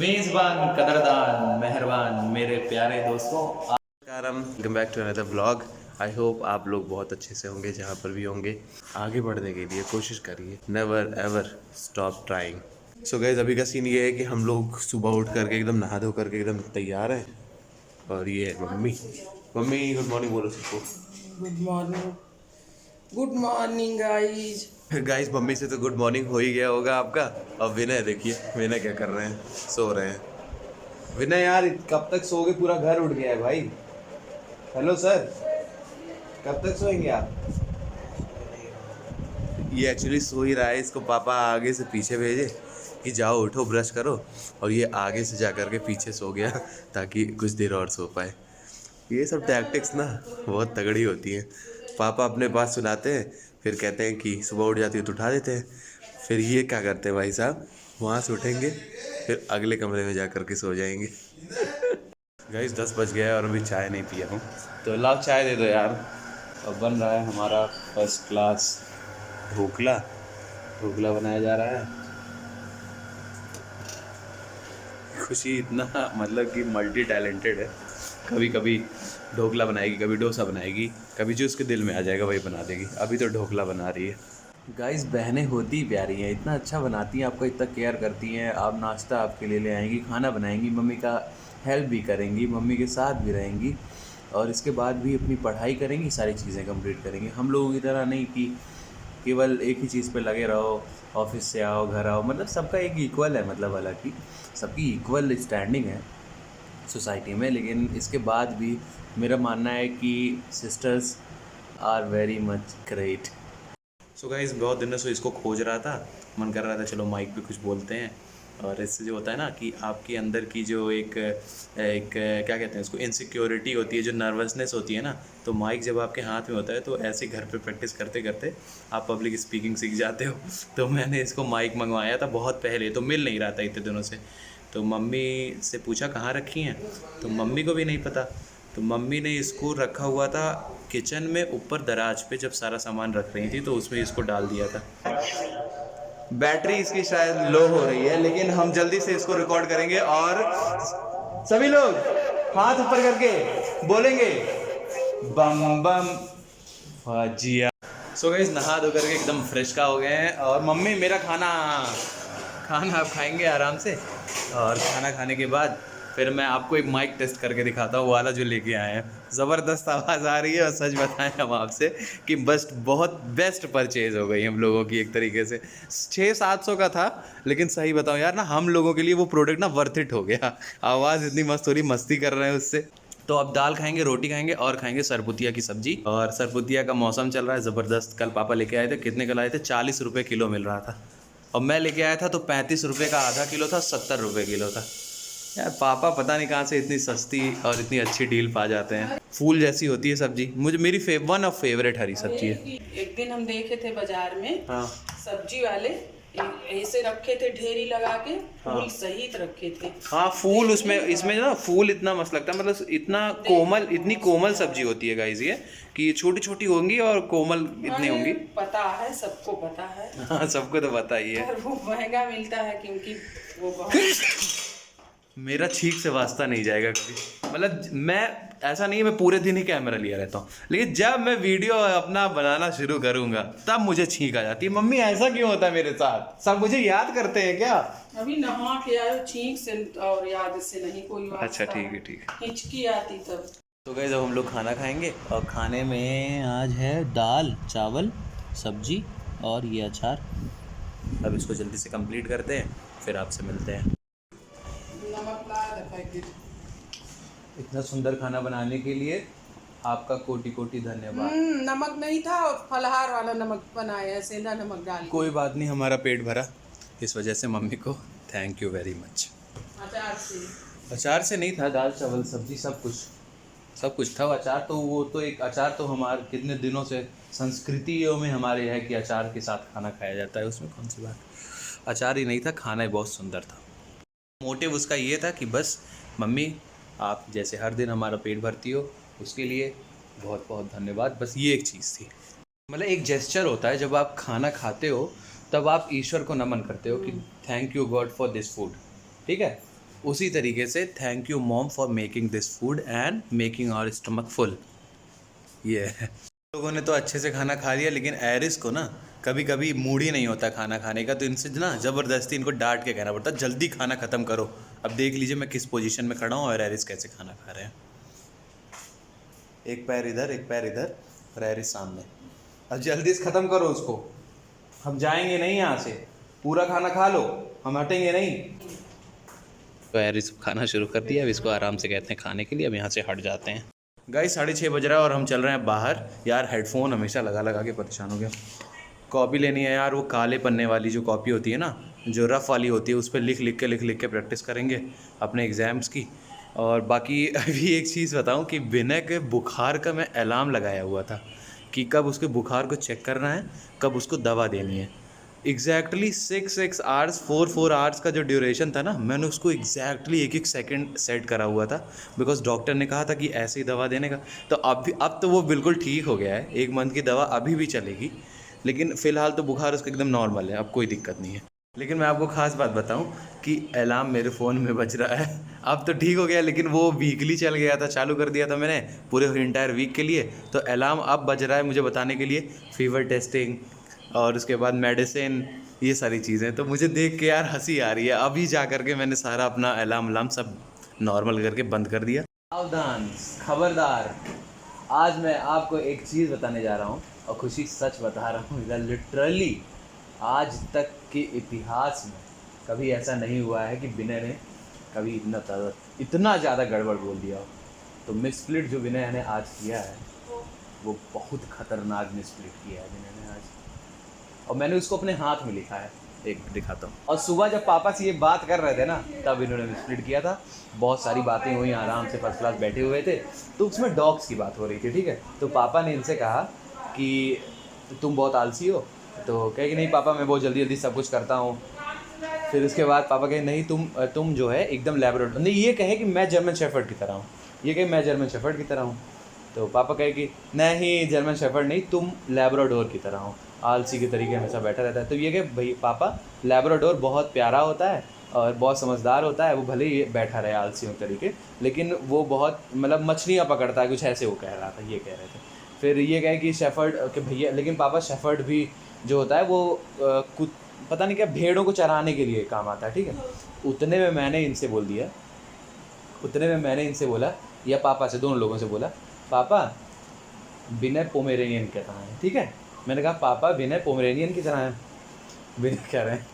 मेज़बान, कदरदान, मेहरबान, मेरे प्यारे दोस्तों, welcome back to another vlog. I hope आप लोग बहुत अच्छे से होंगे जहाँ पर भी होंगे। आगे बढ़ने के लिए कोशिश करिए, never ever stop trying. So guys, अभी का सीन ये है कि हम लोग सुबह उठ करके एकदम नहा धो करके एकदम तैयार हैं। और ये है मम्मी। मम्मी गुड मॉर्निंग बोलो सबको। Good morning. Good morning guys. Guys, mummy से तो गुड मॉर्निंग हो ही गया होगा आपका। और विनय देखिए, विनय क्या कर रहे हैं, सो रहे हैं। विनय यार, कब तक सोओगे? पूरा घर उठ गया है भाई। हेलो सर, कब तक सोएंगे आप? ये एक्चुअली सो ही रहा है, इसको पापा आगे से पीछे भेजे कि जाओ उठो ब्रश करो, और ये आगे से जा कर के पीछे सो गया ताकि कुछ देर और सो पाए। ये सब टैक्टिक्स ना बहुत तगड़ी होती हैं। पापा अपने पास सुनाते हैं, फिर कहते हैं कि सुबह उठ जाती है तो उठा देते हैं। फिर ये क्या करते हैं भाई साहब, वहाँ से उठेंगे फिर अगले कमरे में जा कर के सो जाएंगे। गाइस 10 बज गया है और अभी चाय नहीं पिया हूँ, तो लाओ चाय दे दो यार। अब बन रहा है हमारा फर्स्ट क्लास ढोकला। ढोकला बनाया जा रहा है। खुशी इतना मतलब कि मल्टी टैलेंटेड है। कभी कभी ढोकला बनाएगी, कभी डोसा बनाएगी, कभी जो उसके दिल में आ जाएगा वही बना देगी। अभी तो ढोकला बना रही है। गाइस, बहनें होती ही प्यारी हैं, इतना अच्छा बनाती हैं, आपका इतना केयर करती हैं। आप नाश्ता आपके लिए ले आएंगी, खाना बनाएंगी, मम्मी का हेल्प भी करेंगी, मम्मी के साथ भी रहेंगी, और इसके बाद भी अपनी पढ़ाई करेंगी, सारी चीज़ें कंप्लीट करेंगी। हम लोगों की तरह नहीं कि केवल एक ही चीज़ पे लगे रहो, ऑफिस से आओ घर आओ। मतलब सबका एक इक्वल है, मतलब हालांकि सबकी इक्वल स्टैंडिंग है सोसाइटी में, लेकिन इसके बाद भी मेरा मानना है कि sisters are very much great. So guys, बहुत दिनों से इसको खोज रहा था, मन कर रहा था चलो माइक पे कुछ बोलते हैं। और इससे जो होता है ना कि आपके अंदर की जो एक क्या कहते हैं उसको, इनसिक्योरिटी होती है, जो नर्वसनेस होती है ना, तो माइक जब आपके हाथ में होता है तो ऐसे घर पे प्रैक्टिस करते करते आप पब्लिक स्पीकिंग सीख जाते हो। तो मैंने इसको माइक मंगवाया था बहुत पहले, तो मिल नहीं रहा था इतने दिनों से। तो मम्मी से पूछा कहाँ रखी हैं, तो मम्मी को भी नहीं पता। तो मम्मी ने इसको रखा हुआ था किचन में ऊपर दराज पे, जब सारा सामान रख रही थी तो उसमें इसको डाल दिया था। बैटरी इसकी शायद लो हो रही है, लेकिन हम जल्दी से इसको रिकॉर्ड करेंगे और सभी लोग हाथ ऊपर करके बोलेंगे बम बम फजिया। सो गाइस, नहा धो करके एकदम फ्रेश का हो गए हैं, और मम्मी मेरा खाना खाना आप खाएंगे आराम से। और खाना खाने के बाद फिर मैं आपको एक माइक टेस्ट करके दिखाता हूँ, वाला जो लेके आए हैं। ज़बरदस्त आवाज़ आ रही है, और सच बताएं हम आपसे कि बस बहुत बेस्ट परचेज़ हो गई हम लोगों की एक तरीके से। 600-700 का था, लेकिन सही बताऊँ यार ना, हम लोगों के लिए वो प्रोडक्ट ना वर्थ इट हो गया। आवाज़ इतनी मस्त हो रही, मस्ती कर रहे हैं उससे। तो अब दाल खाएंगे, रोटी खाएंगे, और खाएंगे सरपुतिया की सब्जी। और सरपुतिया का मौसम चल रहा है ज़बरदस्त। कल पापा लेके आए थे, कितने का लाए थे? 40 रुपये किलो मिल रहा था। और मैं लेके आया था तो 35 रुपये का आधा किलो था, 70 रुपये किलो था। यार पापा पता नहीं कहाँ से इतनी सस्ती और इतनी अच्छी डील पा जाते हैं। फूल जैसी होती है सब्जी, मुझे मेरी वन ऑफ फेवरेट हरी सब्जी है। एक दिन हम देखे थे बाजार में, हाँ सब्जी वाले ऐसे रखे थे, ढेरी लगा के फूल हाँ सहित रखे थे। हाँ, फूल उसमें, इसमें ना फूल इतना मस्त लगता है, मतलब इतना कोमल, इतनी कोमल सब्जी होती है गाइस ये, कि छोटी छोटी होंगी और कोमल इतनी होंगी। पता है, सबको पता है। हाँ, सबको तो पता ही है। पर वो महंगा मिलता है क्योंकि वो बहुत मेरा छींक से वास्ता नहीं जाएगा कभी। मतलब मैं, ऐसा नहीं है मैं पूरे दिन ही कैमरा लिया रहता हूँ, लेकिन जब मैं वीडियो अपना बनाना शुरू करूँगा तब मुझे छींक आ जाती है। मम्मी ऐसा क्यों होता है मेरे साथ? सब मुझे याद करते हैं क्या? अभी नहा के आयो, छींक से और याद से नहीं कोई वास्ता। अच्छा ठीक है ठीक है। हिचकी आती तब। तो गाइस, अब हम लोग खाना खाएंगे, और खाने में आज है दाल चावल सब्जी और ये अचार। अब इसको जल्दी से कंप्लीट करते हैं, फिर आपसे मिलते हैं। नमक ला दे पैकेट। इतना सुंदर खाना बनाने के लिए आपका कोटि कोटि धन्यवाद। नमक नहीं था और फलहार वाला नमक बनाया, सेंधा नमक डाल के। कोई बात नहीं, हमारा पेट भरा, इस वजह से मम्मी को थैंक यू वेरी मच। अचार से। अचार से नहीं था, दाल चावल सब्जी सब कुछ था। अचार तो वो तो एक अचार तो हमारे कितने दिनों से संस्कृतियों में हमारे है कि अचार के साथ खाना खाया जाता है, उसमें कौन सी बात। अचार ही नहीं था, खाना ही बहुत सुंदर था। मोटिव उसका ये था कि बस मम्मी आप जैसे हर दिन हमारा पेट भरती हो, उसके लिए बहुत बहुत धन्यवाद। बस ये एक चीज़ थी, मतलब एक जेस्चर होता है जब आप खाना खाते हो तब आप ईश्वर को नमन करते हो कि thank you God for this food. ठीक है, उसी तरीके से thank you mom for making this food and making our stomach full. ये है। लोगों ने तो अच्छे से खाना खा लिया, लेकिन एरिस को ना कभी कभी मूड ही नहीं होता खाना खाने का, तो इनसे ना ज़बरदस्ती इनको डांट के कहना पड़ता जल्दी खाना ख़त्म करो। अब देख लीजिए मैं किस पोजीशन में खड़ा हूँ और एरिस कैसे खाना खा रहे हैं। एक पैर इधर एक पैर इधर और एरिस सामने। अब जल्दी से ख़त्म करो उसको, हम जाएंगे नहीं यहाँ से, पूरा खाना खा लो, हम हटेंगे नहीं। तो एरिस खाना शुरू कर दिया, अब इसको आराम से कहते हैं खाने के लिए, अब यहाँ से हट जाते हैं। गाइस 6:30 बज रहा है और हम चल रहे हैं बाहर। यार हेडफोन हमेशा लगा लगा के परेशान हो गया। कॉपी लेनी है यार, वो काले पन्ने वाली जो कॉपी होती है ना, जो रफ़ वाली होती है, उस पर लिख लिख के प्रैक्टिस करेंगे अपने एग्ज़ाम्स की। और बाकी अभी एक चीज़ बताऊं कि विनय के बुखार का मैं अलार्म लगाया हुआ था कि कब उसके बुखार को चेक करना है, कब उसको दवा देनी है। एग्जैक्टली 6 आवर्स 4 आवर्स का जो ड्यूरेशन था ना, मैंने उसको एग्जैक्टली 1 सेकंड सेट करा हुआ था, बिकॉज डॉक्टर ने कहा था कि ऐसे ही दवा देने का। तो अब तो वो बिल्कुल ठीक हो गया है, 1 मंथ की दवा अभी भी चलेगी, लेकिन फ़िलहाल तो बुखार उसका एकदम नॉर्मल है, अब कोई दिक्कत नहीं है। लेकिन मैं आपको ख़ास बात बताऊं कि अलार्म मेरे फ़ोन में बज रहा है। अब तो ठीक हो गया, लेकिन वो वीकली चल गया था, चालू कर दिया था मैंने पूरे इंटायर वीक के लिए। तो अलार्म अब बज रहा है मुझे बताने के लिए फीवर टेस्टिंग और उसके बाद मेडिसिन, ये सारी चीज़ें। तो मुझे देख के यार हंसी आ रही है। अभी जा कर के मैंने सारा अपना अलार्म सब नॉर्मल करके बंद कर दिया। सावधान, खबरदार, आज मैं आपको एक चीज़ बताने जा रहा हूँ और खुशी सच बता रहा हूँ। लिटरली आज तक के इतिहास में कभी ऐसा नहीं हुआ है कि विनय ने कभी इतना ज़्यादा गड़बड़ बोल दिया हो। तो मिसप्लिट जो विनय ने आज किया है वो बहुत ख़तरनाक मिसप्लिट किया है विनय ने आज, और मैंने उसको अपने हाथ में लिखा है, एक दिखाता हूँ। और सुबह जब पापा से ये बात कर रहे थे ना, तब इन्होंने मिसप्लिट किया था। बहुत सारी बातें हुई, आराम से फर्स्ट क्लास बैठे हुए थे, तो उसमें डॉग्स की बात हो रही थी, ठीक है। तो पापा ने इनसे कहा कि तुम बहुत आलसी हो, तो कहे कि नहीं पापा मैं बहुत जल्दी सब कुछ करता हूँ। फिर उसके बाद पापा कहे नहीं तुम जो है एकदम लैब्राडोर, नहीं ये कहे कि मैं जर्मन शेफर्ड की तरह हूँ, ये कहे मैं जर्मन शेफर्ड की तरह हूँ। तो पापा कहे कि नहीं जर्मन शेफर्ड नहीं, तुम लैब्राडोर की तरह हो, आलसी के तरीके हमेशा बैठा रहता है। तो ये कहे भाई पापा लैब्राडोर बहुत प्यारा होता है और बहुत समझदार होता है, वो भले ही बैठा रहे आलसियों के तरीके, लेकिन वो बहुत मतलब मछलियाँ पकड़ता है, कुछ ऐसे वो कह रहा था, ये कह रहे थे। फिर ये कहे कि शेफर्ड के भैया, लेकिन पापा शेफर्ड भी जो होता है वो कुछ पता नहीं क्या भेड़ों को चराने के लिए काम आता है, ठीक है। उतने में मैंने इनसे बोला, या पापा से, दोनों लोगों से बोला, पापा विनय पोमेरेनियन की तरह है, ठीक है। मैंने कहा पापा विनय पोमेरेनियन की तरह है। विनय कह रहे हैं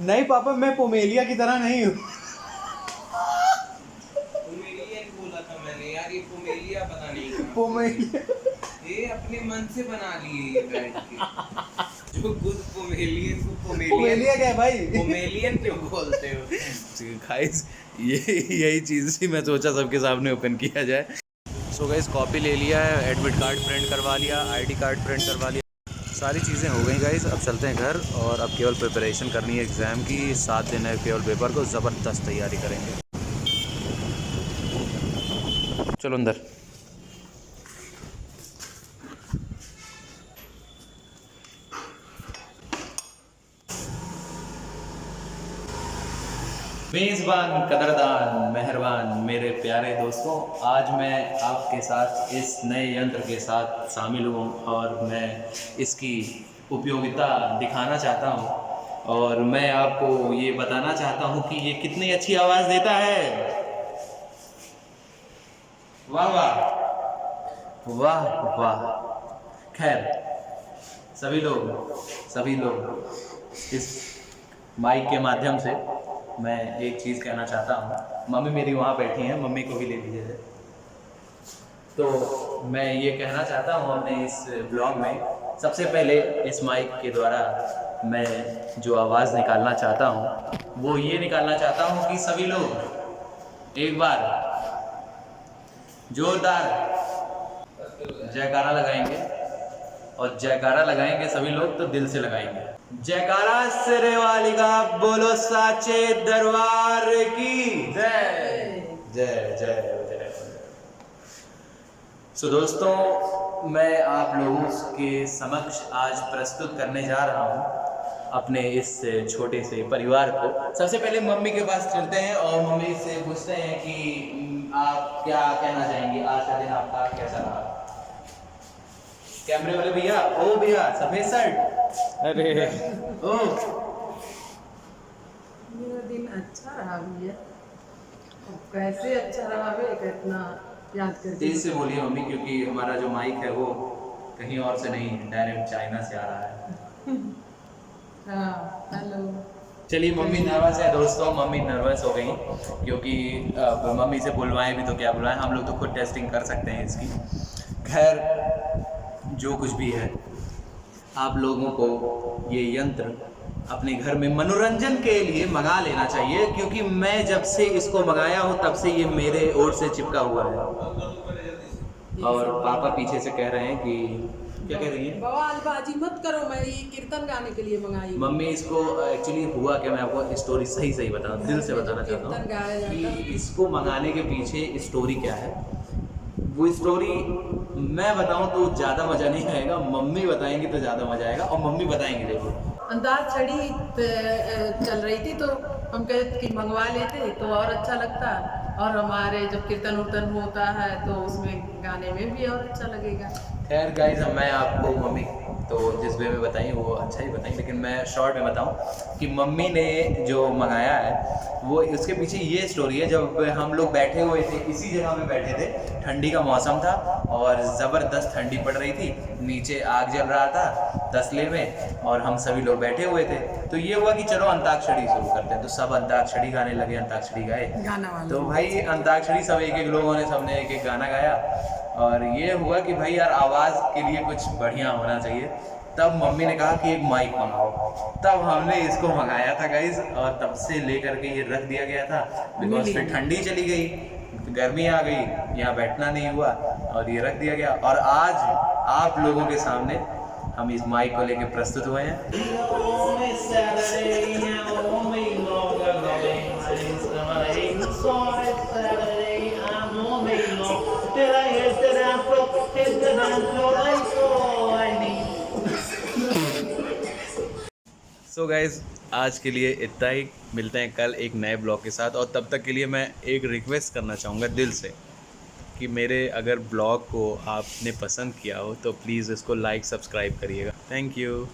नहीं पापा मैं पोमेलिया की तरह नहीं हूँ। पोमेलियन बोला था मैंने यार, ये पोमेलिया पता नहीं पोमेलिया ये अपने मन से बना लिए बैठ के। जो खुद पोमेलियन को पोमेलिया क्या है भाई? पोमेलियन क्यों बोलते हो? गाइस यही चीज़ ही मैं सोचा सबके सामने ओपन किया जाए। सो गाइस कॉपी ले लिया है, एडमिट कार्ड प्रिंट करवा लिया, आईडी कार्ड प्रिंट करवा लिया, सारी चीज़ें हो गई गाइस। अब चलते हैं घर और अब केवल प्रिपरेशन करनी है एग्ज़ाम की। 7 दिन है केवल पेपर को, ज़बरदस्त तैयारी करेंगे। चलो अंदर। मेज़बान, कदरदान, मेहरबान मेरे प्यारे दोस्तों, आज मैं आपके साथ इस नए यंत्र के साथ शामिल हूँ और मैं इसकी उपयोगिता दिखाना चाहता हूँ और मैं आपको ये बताना चाहता हूँ कि ये कितनी अच्छी आवाज़ देता है। वाह वाह वाह वाह। खैर सभी लोग इस माइक के माध्यम से मैं एक चीज़ कहना चाहता हूँ। मम्मी मेरी वहाँ बैठी हैं, मम्मी को भी ले लीजिए। तो मैं ये कहना चाहता हूँ अपने इस ब्लॉग में, सबसे पहले इस माइक के द्वारा मैं जो आवाज़ निकालना चाहता हूँ वो ये निकालना चाहता हूँ कि सभी लोग एक बार जोरदार जयकारा लगाएंगे, और जयकारा लगाएंगे सभी लोग तो दिल से लगाएंगे। जयकारा सिरे वाली का बोलो साचे दरबार की जय जय जय जय। सो दोस्तों मैं आप लोगों के समक्ष आज प्रस्तुत करने जा रहा हूँ अपने इस छोटे से परिवार को। सबसे पहले मम्मी के पास चलते हैं और मम्मी से पूछते हैं कि आप क्या कहना चाहेंगी, आज का दिन आपका कैसा रहा? कैमरे वाले भैया, ओ भैया सफेद शर्ट, अरे ओ मेरा दिन अच्छा रहा भैया। अब कैसे अच्छा रहा बे, इतना याद करके। तेज से बोलिए मम्मी, क्योंकि हमारा जो माइक है वो कहीं और से नहीं, डायरेक्ट चाइना से आ रहा है। हाँ हेलो। चलिए, मम्मी नर्वस है दोस्तों, मम्मी नर्वस हो गई क्योंकि मम्मी से बुलवाएं भी तो क्या बुलवाएं, हम लोग तो खुद टेस्टिंग कर सकते हैं इसकी। खैर जो कुछ भी है, आप लोगों को ये यंत्र अपने घर में मनोरंजन के लिए मंगा लेना चाहिए, क्योंकि मैं जब से इसको मंगाया हूँ तब से ये मेरे ओर से चिपका हुआ है। और पापा पीछे से कह रहे हैं कि क्या कह रही हैं? बवालबाजी मत करो, मैं ये कीर्तन गाने के लिए मंगाई। मम्मी इसको एक्चुअली हुआ क्या, मैं आपको स्टोरी सही सही बताना, दिल से बताना चाहता हूँ कि इसको मंगाने के पीछे स्टोरी क्या है। वो स्टोरी मैं बताऊं तो ज़्यादा मज़ा नहीं आएगा, मम्मी बताएंगी तो ज़्यादा मज़ा आएगा, और मम्मी बताएंगी जरूर। अंताक्षरी चल रही थी तो हम कहते कि मंगवा लेते तो और अच्छा लगता, और हमारे जब कीर्तन उर्तन होता है तो उसमें गाने में भी और अच्छा लगेगा। खैर गाइस, मैं आपको मम्मी तो जिस वे में बताई वो अच्छा ही बताई, लेकिन मैं शॉर्ट में बताऊं कि मम्मी ने जो मंगाया है वो उसके पीछे ये स्टोरी है। जब हम लोग बैठे हुए थे, इसी जगह में बैठे थे, ठंडी का मौसम था और ज़बरदस्त ठंडी पड़ रही थी, नीचे आग जल रहा था तसले में और हम सभी लोग बैठे हुए थे। तो ये हुआ कि चलो अंताक्षरी शुरू करते हैं, तो सब अंताक्षरी गाने लगे, अंताक्षरी गाए गाना वाला तो भाई अंताक्षरी सब एक एक लोगों ने सबने एक एक गाना गाया, और ये हुआ कि भाई यार आवाज़ के लिए कुछ बढ़िया होना चाहिए। तब मम्मी ने कहा कि एक माइक मंगाओ, तब हमने इसको मंगाया था गाइस, और तब से लेकर के ये रख दिया गया था, बिकॉज फिर ठंडी चली गई, गर्मी आ गई, यहाँ बैठना नहीं हुआ और ये रख दिया गया। और आज आप लोगों के सामने हम इस माइक को लेकर प्रस्तुत हुए हैं। सो गाइज, आज के लिए इतना ही, मिलते हैं कल एक नए ब्लॉग के साथ। और तब तक के लिए मैं एक रिक्वेस्ट करना चाहूँगा दिल से कि मेरे अगर ब्लॉग को आपने पसंद किया हो तो प्लीज़ इसको लाइक सब्सक्राइब करिएगा। Thank you.